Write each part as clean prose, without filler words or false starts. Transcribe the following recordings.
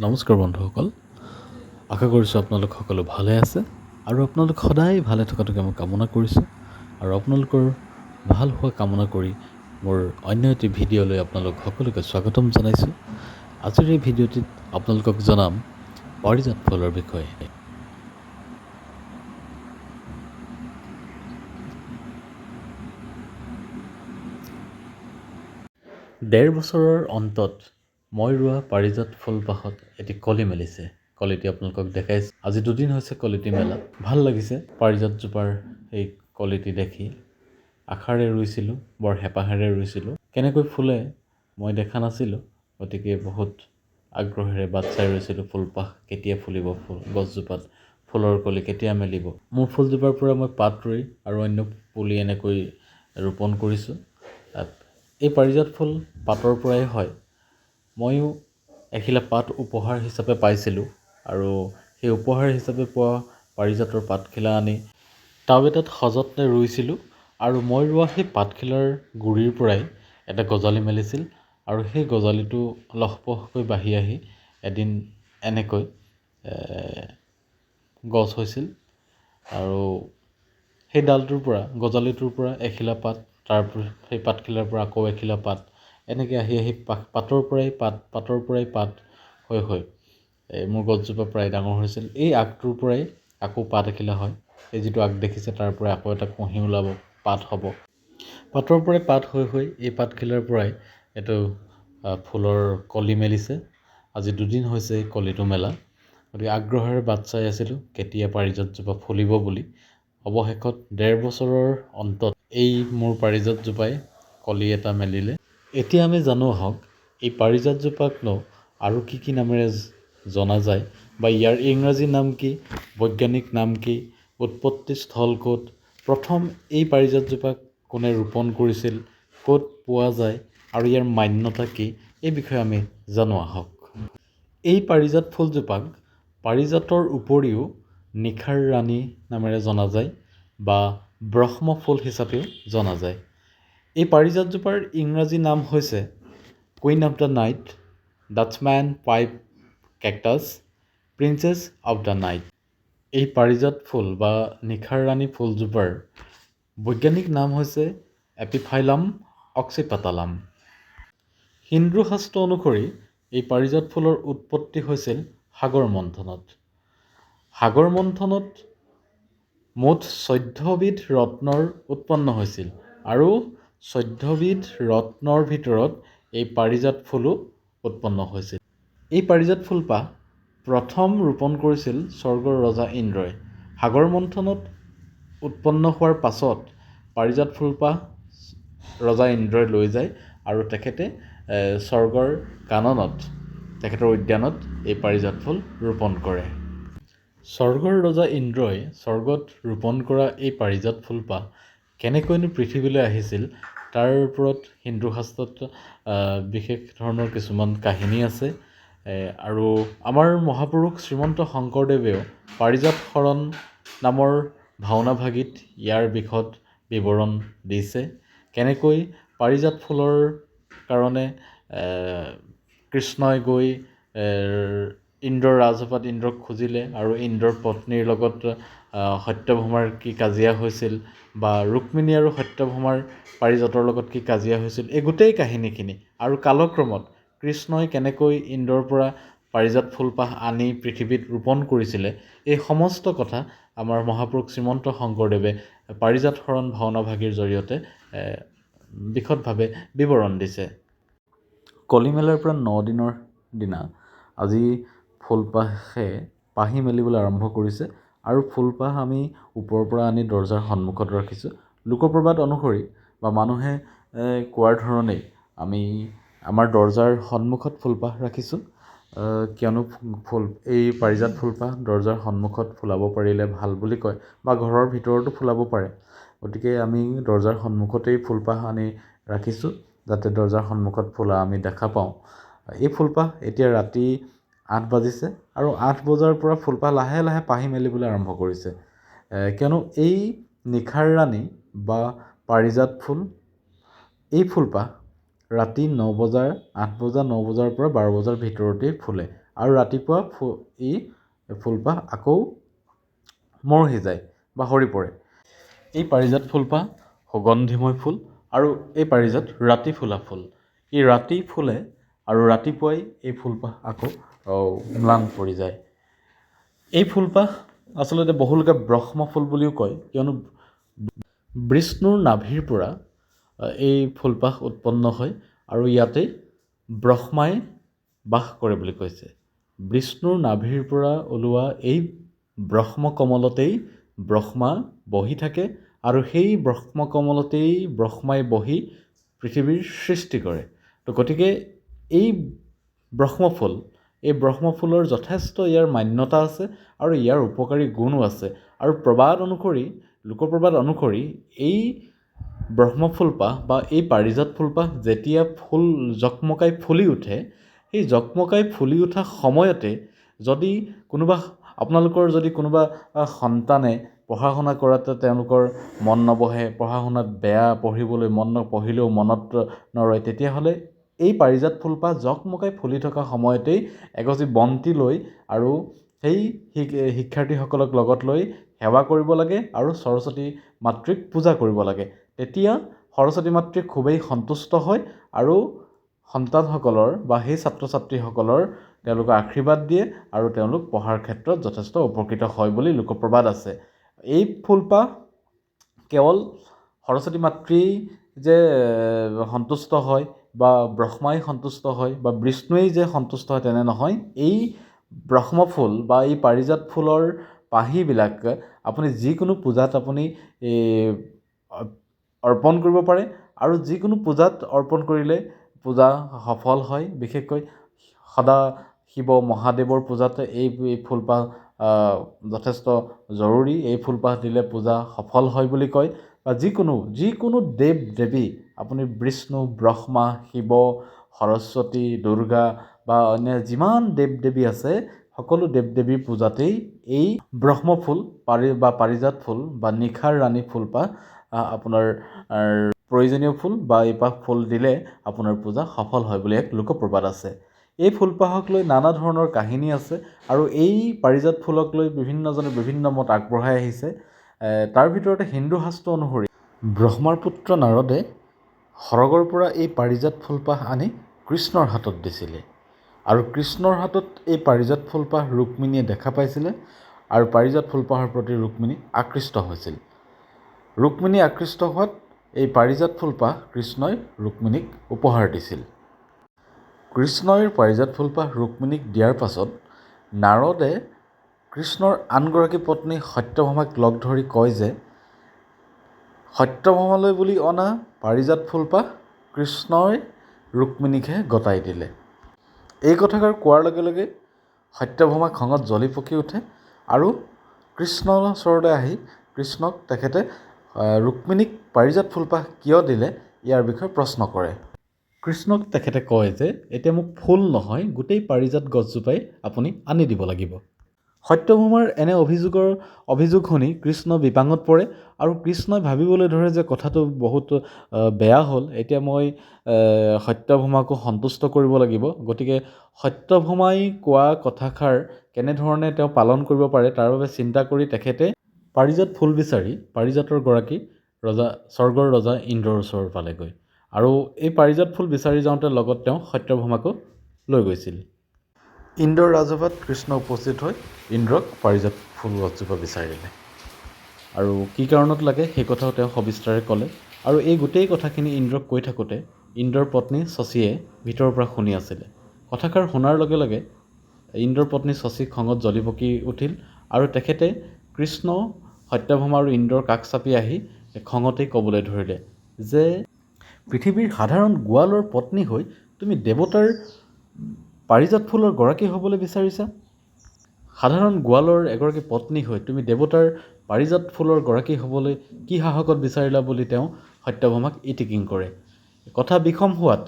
নমস্কাৰ বন্ধুসকল, আশা কৰিছোঁ আপোনালোক সকলো ভালে আছে আৰু আপোনালোক সদায় ভালে থকাটোকে মই কামনা কৰিছোঁ আৰু আপোনালোকৰ ভাল হোৱা কামনা কৰি মোৰ অন্য এটি ভিডিঅ'লৈ আপোনালোক সকলোকে স্বাগতম জনাইছোঁ। আজিৰ এই ভিডিঅ'টিত আপোনালোকক জনাম পাৰিজাত ফুলৰ বিষয়ে। ডেৰ বছৰৰ অন্তত মই ৰোৱা পাৰিজাত ফুলপাহত এটি কলি মেলিছে। কলিটি আপোনালোকক দেখাইছোঁ। আজি দুদিন হৈছে কলিটি মেলা। ভাল লাগিছে পাৰিজাতজোপাৰ এই কলিটি দেখি। আশাৰে ৰুইছিলোঁ, বৰ হেঁপাহেৰে ৰুইছিলোঁ। কেনেকৈ ফুলে মই দেখা নাছিলোঁ, গতিকে বহুত আগ্ৰহেৰে বাট চাই ৰৈছিলোঁ ফুলপাহ কেতিয়া ফুলিব, গছজোপাত ফুলৰ কলি কেতিয়া মেলিব। মোৰ ফুলজোপাৰ পৰা মই পাত ৰুই আৰু অন্য পুলি এনেকৈ ৰোপণ কৰিছোঁ। এই পাৰিজাত ফুল পাতৰ পৰাই হয়। ময়ো এখিলা পাত উপহাৰ হিচাপে পাইছিলোঁ আৰু সেই উপহাৰ হিচাপে পোৱা পাৰিজাতৰ পাতখিলা আনি টাব এটাত সযত্নে ৰুইছিলোঁ আৰু মই ৰোৱা সেই পাতখিলাৰ গুৰিৰ পৰাই এটা গজালি মেলিছিল আৰু সেই গজালিটো লহপহকৈ বাঢ়ি আহি এদিন এনেকৈ গছ হৈছিল আৰু সেই ডালটোৰ পৰা, গজালিটোৰ পৰা এখিলা পাত, সেই পাতখিলাৰ পৰা আকৌ এখিলা পাত, এনেকৈ আহি আহি পাতৰ পৰাই পাত হৈ মোৰ গছজোপা প্ৰায় ডাঙৰ হৈছিল। এই আগটোৰ পৰাই আকৌ পাত এখিলা হয়। এই যিটো আগ দেখিছে তাৰ পৰাই আকৌ এটা কুঁহি ওলাব, পাত হ'ব। পাতৰ পৰাই পাত হৈ এই পাতখিলাৰ পৰাই এইটো ফুলৰ কলি মেলিছে। আজি দুদিন হৈছে এই কলিটো মেলা। গতিকে আগ্ৰহেৰে বাট চাই আছিলোঁ কেতিয়া পাৰিজাতজোপা ফুলিব বুলি। অৱশেষত ডেৰ বছৰৰ অন্তত এই মোৰ পাৰিজাতজোপাই কলি এটা মেলিলে। এতিয়া আমি জানো আহক এই পাৰিজাতজোপাকনো আৰু কি নামেৰে জনা যায় বা ইয়াৰ ইংৰাজী নাম কি, বৈজ্ঞানিক নাম কি, উৎপত্তি স্থল ক'ত, প্ৰথম এই পাৰিজাতজোপাক কোনে ৰোপণ কৰিছিল, ক'ত পোৱা যায় আৰু ইয়াৰ মান্যতা কি, এই বিষয়ে আমি জানো আহক। এই পাৰিজাত ফুলজোপাক পাৰিজাতৰ উপৰিও নিশাৰ ৰাণী নামেৰে জনা যায় বা ব্ৰহ্ম ফুল হিচাপেও জনা যায়। এই পাৰিজাতজোপাৰ ইংৰাজী নাম হৈছে queen of the night, Dutchman's pipe cactus, princess of the night. এই পাৰিজাত ফুল বা নিশাৰ ৰাণী ফুলজোপাৰ বৈজ্ঞানিক নাম হৈছে এপিফাইলাম অক্সিপেটালাম। হিন্দু শাস্ত্ৰ অনুসৰি এই পাৰিজাত ফুলৰ উৎপত্তি হৈছিল সাগৰ মন্থনত। সাগৰ মন্থনত মুঠ 14বিধ ৰত্নৰ উৎপন্ন হৈছিল আৰু 14বিধ ৰত্নৰ ভিতৰত এই পাৰিজাত ফুলো উৎপন্ন হৈছিল। এই পাৰিজাত ফুলপাহ প্ৰথম ৰোপণ কৰিছিল স্বৰ্গৰ ৰজা ইন্দ্ৰই। সাগৰ মন্থনত উৎপন্ন হোৱাৰ পাছত পাৰিজাত ফুলপাহ ৰজা ইন্দ্ৰই লৈ যায় আৰু তেখেতে স্বৰ্গৰ কাননত, তেখেতৰ উদ্যানত এই পাৰিজাত ফুল ৰোপণ কৰে। স্বৰ্গৰ ৰজা ইন্দ্ৰই স্বৰ্গত ৰোপণ কৰা এই পাৰিজাত ফুলপাহ কেনেকৈনো পৃথিৱীলৈ আহিছিল তাৰ ওপৰত হিন্দু শাস্ত্ৰত বিশেষ ধৰণৰ কিছুমান কাহিনী আছে আৰু আমাৰ মহাপুৰুষ শ্ৰীমন্ত শংকৰদেৱেও পাৰিজাত শৰণ নামৰ ভাওনা ভাগিত ইয়াৰ বিশদ বিৱৰণ দিছে। কেনেকৈ পাৰিজাত ফুলৰ কাৰণে কৃষ্ণই গৈ ইন্দ্ৰৰ ৰাজসভাত ইন্দ্ৰক খুজিলে আৰু ইন্দ্ৰৰ পত্নীৰ লগত সত্যভামাৰ কি কাজিয়া হৈছিল বা ৰুক্মিণী আৰু সত্যভামাৰ পাৰিজাতৰ লগত কি কাজিয়া হৈছিল, এই গোটেই কাহিনীখিনি আৰু কালক্ৰমত কৃষ্ণই কেনেকৈ ইন্দ্ৰৰ পৰা পাৰিজাত ফুলপাহ আনি পৃথিৱীত ৰোপণ কৰিছিলে, এই সমস্ত কথা আমাৰ মহাপুৰুষ শ্ৰীমন্ত শংকৰদেৱে পাৰিজাত শৰণ ভাওনা ভাগিৰ জৰিয়তে বিশদভাৱে বিৱৰণ দিছে। কলি মেলাৰ পৰা 9 দিনৰ দিনা আজি ফুলপাহে পাহি মেলিবলৈ আৰম্ভ কৰিছে আৰু ফুলপাহ আমি ওপৰৰ পৰা আনি দৰজাৰ সন্মুখত ৰাখিছোঁ। লোকপ্ৰবাদ অনুসৰি বা মানুহে কোৱাৰ ধৰণেই আমি আমাৰ দৰজাৰ সন্মুখত ফুলপাহ ৰাখিছোঁ, কিয়নো এই পাৰিজাত ফুলপাহ দৰজাৰ সন্মুখত ফুলাব পাৰিলে ভাল বুলি কয় বা ঘৰৰ ভিতৰতো ফুলাব পাৰে। গতিকে আমি দৰজাৰ সন্মুখতেই ফুলপাহ আনি ৰাখিছোঁ যাতে দৰজাৰ সন্মুখত ফুলা আমি দেখা পাওঁ। এই ফুলপাহ এতিয়া ৰাতি 8 বাজিছে আৰু 8 বজাৰ পৰা ফুলপাহ লাহে লাহে পাহি মেলিবলৈ আৰম্ভ কৰিছে, কিয়নো এই নিশাৰ ৰাণী বা পাৰিজাত ফুল, এই ফুলপাহ ৰাতি 8 বজাৰ পৰা 12 বজাৰ ভিতৰতেই ফুলে আৰু ৰাতিপুৱা ই ফুলপাহ আকৌ মৰহি যায় বা সৰি পৰে। এই পাৰিজাত ফুলপাহ সুগন্ধিময় ফুল আৰু এই পাৰিজাত ৰাতি ফুলা ফুল। ই ৰাতি ফুলে আৰু ৰাতিপুৱাই এই ফুলপাহ আকৌ ম্লান পৰি যায়। এই ফুলপাহ আচলতে বহুলোকে ব্ৰহ্ম ফুল বুলিও কয়, কিয়নো বিষ্ণুৰ নাভিৰ পৰা এই ফুলপাহ উৎপন্ন হয় আৰু ইয়াতেই ব্ৰহ্মাই বাস কৰে বুলি কৈছে। বিষ্ণুৰ নাভিৰ পৰা ওলোৱা এই ব্ৰহ্ম কমলতেই ব্ৰহ্মা বহি থাকে আৰু সেই ব্ৰহ্ম কমলতেই ব্ৰহ্মাই বহি পৃথিৱীৰ সৃষ্টি কৰে। তো গতিকে এই ব্ৰহ্মফুল, এই ব্ৰহ্মফুলৰ যথেষ্ট ইয়াৰ মান্যতা আছে আৰু ইয়াৰ উপকাৰী গুণো আছে। আৰু লোকপ্ৰবাদ অনুসৰি এই ব্ৰহ্মফুলপাহ বা এই পাৰিজাত ফুলপাহ যেতিয়া জকমকাই ফুলি উঠে, সেই জকমকাই ফুলি উঠা সময়তে যদি আপোনালোকৰ যদি কোনোবা সন্তানে পঢ়া শুনা কৰাতে তেওঁলোকৰ মন নবহে, পঢ়া শুনাত বেয়া, পঢ়িলেও মনত নৰয়, তেতিয়াহ'লে এই পাৰিজাত ফুলপাহ জকমকাই ফুলি থকা সময়তেই এগছি বন্তি লৈ আৰু সেই শিক্ষাৰ্থীসকলক লগত লৈ সেৱা কৰিব লাগে আৰু সৰস্বতী মাতৃক পূজা কৰিব লাগে। তেতিয়া সৰস্বতী মাতৃ খুবেই সন্তুষ্ট হয় আৰু সন্তানসকলৰ বা সেই ছাত্ৰ ছাত্ৰীসকলৰ তেওঁলোকে আশীৰ্বাদ দিয়ে আৰু তেওঁলোক পঢ়াৰ ক্ষেত্ৰত যথেষ্ট উপকৃত হয় বুলি লোকপ্ৰবাদ আছে। এই ফুলপাহ কেৱল সৰস্বতী মাতৃ যে সন্তুষ্ট হয় বা ব্ৰহ্মাই সন্তুষ্ট হয় বা বিষ্ণুৱেই যে সন্তুষ্ট হয় তেনে নহয়। এই ব্ৰহ্মফুল বা এই পাৰিজাত ফুলৰ পাহিবিলাক আপুনি যিকোনো পূজাত আপুনি অৰ্পণ কৰিব পাৰে আৰু যিকোনো পূজাত অৰ্পণ কৰিলে পূজা সফল হয়। বিশেষকৈ সদাশিৱ মহাদেৱৰ পূজাত এই ফুলপাহ যথেষ্ট জৰুৰী। এই ফুলপাহ দিলে পূজা সফল হয় বুলি কয়। বা যিকোনো দেৱ দেৱী, আপুনি বিষ্ণু, ব্ৰহ্মা, শিৱ, সৰস্বতী, দুৰ্গা বা অন্য যিমান দেৱ দেৱী আছে, সকলো দেৱ দেৱীৰ পূজাতেই এই ব্ৰহ্মফুল বা পাৰিজাত ফুল বা নিশাৰ ৰাণী ফুলপাহ আপোনাৰ প্ৰয়োজনীয় ফুল বা এই ফুল দিলে আপোনাৰ পূজা সফল হয় বুলি এক লোকপ্ৰবাদ আছে। এই ফুলপাহক লৈ নানা ধৰণৰ কাহিনী আছে আৰু এই পাৰিজাত ফুলক লৈ বিভিন্নজনে বিভিন্ন মত আগবঢ়াই আহিছে। তাৰ ভিতৰতে হিন্দু শাস্ত্ৰ অনুসৰি ব্ৰহ্মাৰ পুত্ৰ নাৰদে সৰগৰ পৰা এই পাৰিজাত ফুলপাহ আনি কৃষ্ণৰ হাতত দিছিলে আৰু কৃষ্ণৰ হাতত এই পাৰিজাত ফুলপাহ ৰুক্মিণীয়ে দেখা পাইছিলে আৰু পাৰিজাত ফুলপাহৰ প্ৰতি ৰুক্মিণী আকৃষ্ট হৈছিল। ৰুক্মিণী আকৃষ্ট হোৱাত এই পাৰিজাত ফুলপাহ কৃষ্ণই ৰুক্মিণীক উপহাৰ দিছিল। কৃষ্ণই পাৰিজাত ফুলপাহ ৰুক্মিণীক দিয়াৰ পাছত নাৰদে কৃষ্ণৰ আনগৰাকী পত্নী সত্যভামাক লগ ধৰি কয় যে সত্যভামালৈ বুলি অনা পাৰিজাত ফুলপাহ কৃষ্ণই ৰুক্মিণীকহে গতাই দিলে। এই কথাষাৰ কোৱাৰ লগে লগে সত্যভামা খঙত জ্বলি পকি উঠে আৰু কৃষ্ণৰ ওচৰলৈ আহি কৃষ্ণক তেখেতে ৰুক্মিণীক পাৰিজাত ফুলপাহ কিয় দিলে ইয়াৰ বিষয়ে প্ৰশ্ন কৰে। কৃষ্ণক তেখেতে কয় যে এতিয়া মোক ফুল নহয়, গোটেই পাৰিজাত গছজোপাই আপুনি আনি দিব লাগিব। সত্যভামাৰ এনে অভিযোগ শুনি কৃষ্ণ বিপাঙত পৰে আৰু কৃষ্ণই ভাবিবলৈ ধৰে যে কথাটো বহুত বেয়া হ'ল, এতিয়া মই সত্যভামাকো সন্তুষ্ট কৰিব লাগিব। গতিকে সত্যভামাই কোৱা কথাষাৰ কেনেধৰণে তেওঁ পালন কৰিব পাৰে তাৰ বাবে চিন্তা কৰি তেখেতে পাৰিজাত ফুল বিচাৰি পাৰিজাতৰ গৰাকী স্বৰ্গৰ ৰজা ইন্দ্ৰৰ ওচৰ পালেগৈ আৰু এই পাৰিজাত ফুল বিচাৰি যাওঁতে লগত তেওঁ সত্যভামাকো লৈ গৈছিল। ইন্দ্ৰৰ ৰাজসভাত কৃষ্ণ উপস্থিত হৈ ইন্দ্ৰক পাৰিজাত ফুল গছজোপা বিচাৰিলে আৰু কি কাৰণত লাগে সেই কথাও তেওঁ সবিস্তাৰে ক'লে। আৰু এই গোটেই কথাখিনি ইন্দ্ৰক কৈ থাকোঁতে ইন্দ্ৰৰ পত্নী শচীয়ে ভিতৰৰ পৰা শুনি আছিলে। কথাষাৰ শুনাৰ লগে লগে ইন্দ্ৰৰ পত্নী শচী খঙত জ্বলি পকি উঠিল আৰু তেখেতে কৃষ্ণ, সত্যভামা আৰু ইন্দ্ৰৰ কাষ চাপি আহি খঙতেই ক'বলৈ ধৰিলে যে পৃথিৱীৰ সাধাৰণ গোৱালৰ পত্নী হৈ তুমি দেৱতাৰ পাৰিজাত ফুলৰ গৰাকী হ'বলৈ বিচাৰিছা? সাধাৰণ গোৱালৰ এগৰাকী পত্নী হৈ তুমি দেৱতাৰ পাৰিজাত ফুলৰ গৰাকী হ'বলৈ কি সাহসত বিচাৰিলা বুলি তেওঁ সত্যভামাক ইটিকিং কৰে। কথা বিষম হোৱাত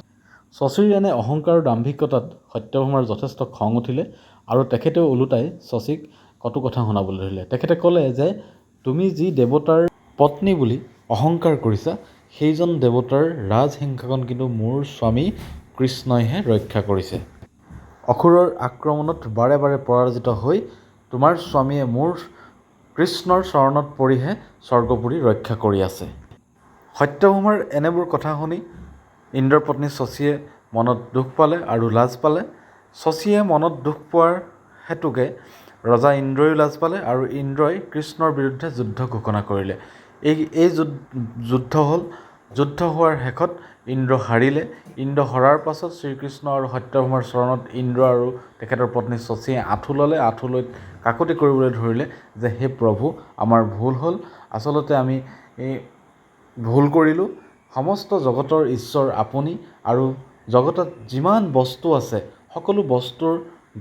শচীৰ এনে অহংকাৰ আৰু দাম্ভিকতাত সত্যভামাৰ যথেষ্ট খং উঠিলে আৰু তেখেতেও ওলোটাই শচীক কটু কথা শুনাবলৈ ধৰিলে। তেখেতে ক'লে যে তুমি যি দেৱতাৰ পত্নী বুলি অহংকাৰ কৰিছা, সেইজন দেৱতাৰ ৰাজসিংহাসন কিন্তু মোৰ স্বামী কৃষ্ণইহে ৰক্ষা কৰিছে। অসুৰৰ আক্ৰমণত বাৰে বাৰে পৰাজিত হৈ তোমাৰ স্বামীয়ে মোৰ কৃষ্ণৰ চৰণত পৰিহে স্বৰ্গপুৰী ৰক্ষা কৰি আছে। সত্যভামাৰ এনেবোৰ কথা শুনি ইন্দ্ৰৰ পত্নী শচীয়ে মনত দুখ পালে আৰু লাজ পালে। শচীয়ে মনত দুখ পোৱাৰ হেতুকে ৰজা ইন্দ্ৰয়ো লাজ পালে আৰু ইন্দ্ৰই কৃষ্ণৰ বিৰুদ্ধে যুদ্ধ ঘোষণা কৰিলে। এই যুদ্ধ হ'ল। যুদ্ধ হোৱাৰ শেষত ইন্দ্ৰ হাৰিলে। ইন্দ্ৰ হৰাৰ পাছত শ্ৰীকৃষ্ণ আৰু সত্যভামাৰ চৰণত ইন্দ্ৰ আৰু তেখেতৰ পত্নী শচীয়ে আঁঠু ল'লে। আঁঠু লৈ কাকতি কৰিবলৈ ধৰিলে যে হে প্ৰভু, আমাৰ ভুল হ'ল, আচলতে আমি ভুল কৰিলোঁ। সমস্ত জগতৰ ঈশ্বৰ আপুনি আৰু জগতত যিমান বস্তু আছে সকলো বস্তুৰ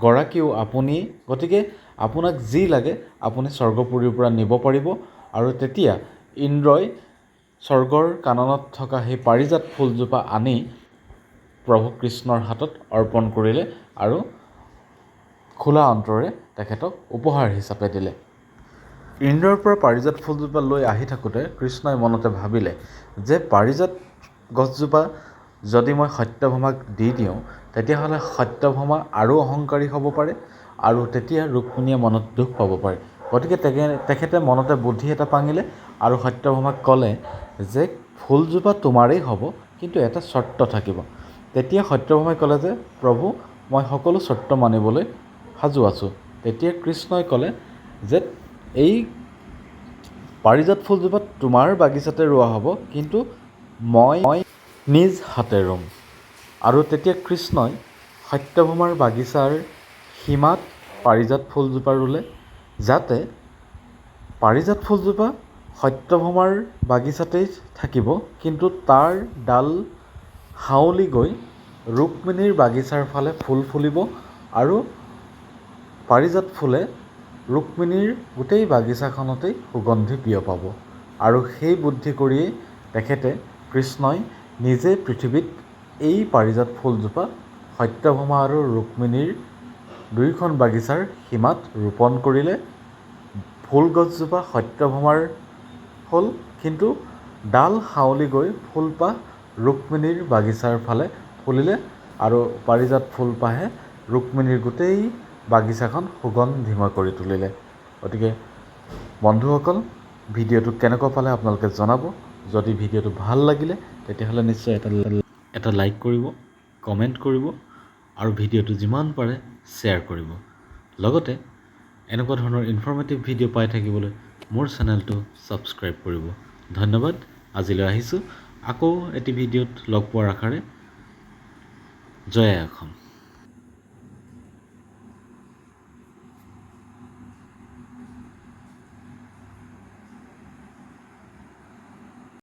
গৰাকীও আপুনি, গতিকে আপোনাক যি লাগে আপুনি স্বৰ্গপুৰীৰ পৰা নিব পাৰিব। আৰু তেতিয়া ইন্দ্ৰই স্বৰ্গৰ কাননত থকা সেই পাৰিজাত ফুলজোপা আনি প্ৰভু কৃষ্ণৰ হাতত অৰ্পণ কৰিলে আৰু খোলা অন্তৰে তেখেতক উপহাৰ হিচাপে দিলে। ইন্দ্ৰৰ পৰা পাৰিজাত ফুলজোপা লৈ আহি থাকোঁতে কৃষ্ণই মনতে ভাবিলে যে পাৰিজাত গছজোপা যদি মই সত্যভামাক দি দিওঁ তেতিয়াহ'লে সত্যভামা আৰু অহংকাৰী হ'ব পাৰে আৰু তেতিয়া ৰুক্মিণীয়ে মনত দুখ পাব পাৰে। গতিকে তেখেতে মনতে বুদ্ধি এটা পাঙিলে আৰু সত্যভামাক ক'লে যে ফুলজোপা তোমাৰেই হ'ব, কিন্তু এটা চৰ্ত থাকিব। তেতিয়া সত্যভামাই ক'লে যে প্ৰভু, মই সকলো চৰ্ত মানিবলৈ সাজু আছোঁ। তেতিয়া কৃষ্ণই ক'লে যে এই পাৰিজাত ফুলজোপা তোমাৰ বাগিচাতে ৰোৱা হ'ব, কিন্তু মই নিজ হাতে ৰুম। আৰু তেতিয়া কৃষ্ণই সত্যভামাৰ বাগিচাৰ সীমাত পাৰিজাত ফুলজোপা ৰুলে, যাতে পাৰিজাত ফুলজোপা সত্যভামাৰ বাগিচাতেই থাকিব, কিন্তু তাৰ ডাল হাউলি গৈ ৰুক্মিণীৰ বাগিচাৰ ফালে ফুল ফুলিব আৰু পাৰিজাত ফুলে ৰুক্মিণীৰ গোটেই বাগিচাখনতেই সুগন্ধি বিয়পাব। আৰু সেই বুদ্ধি কৰিয়েই তেখেতে কৃষ্ণই নিজে পৃথিৱীত এই পাৰিজাত ফুলজোপা সত্যভামা আৰু ৰুক্মিণীৰ দুয়োখন বাগিচাৰ সীমাত ৰোপণ কৰিলে। ফুল গছজোপা সত্যভামাৰ হ'ল, কিন্তু ডাল হাউলি গৈ ফুলপাহ ৰুক্মিণীৰ বাগিচাৰ ফালে ফুলিলে আৰু পাৰিজাত ফুলপাহে ৰুক্মিণীৰ গোটেই বাগিচাখন সুগন্ধিময় কৰি তুলিলে। গতিকে বন্ধুসকল, ভিডিঅ'টো কেনেকুৱা পালে আপোনালোকে জনাব। যদি ভিডিঅ'টো ভাল লাগিলে তেতিয়াহ'লে নিশ্চয় এটা লাইক কৰিব, কমেণ্ট কৰিব আৰু ভিডিঅ'টো যিমান পাৰে শ্বেয়াৰ কৰিব। লগতে এনেকুৱা ধৰণৰ ইনফৰ্মেটিভ ভিডিঅ' পাই থাকিবলৈ মোৰ চেনেলটো ছাবস্ক্ৰাইব কৰিব। ধন্যবাদ। আজিলৈ আহিছোঁ। আকৌ এটি ভিডিঅ'ত লগ পোৱাৰ আশাৰে। জয় অসম।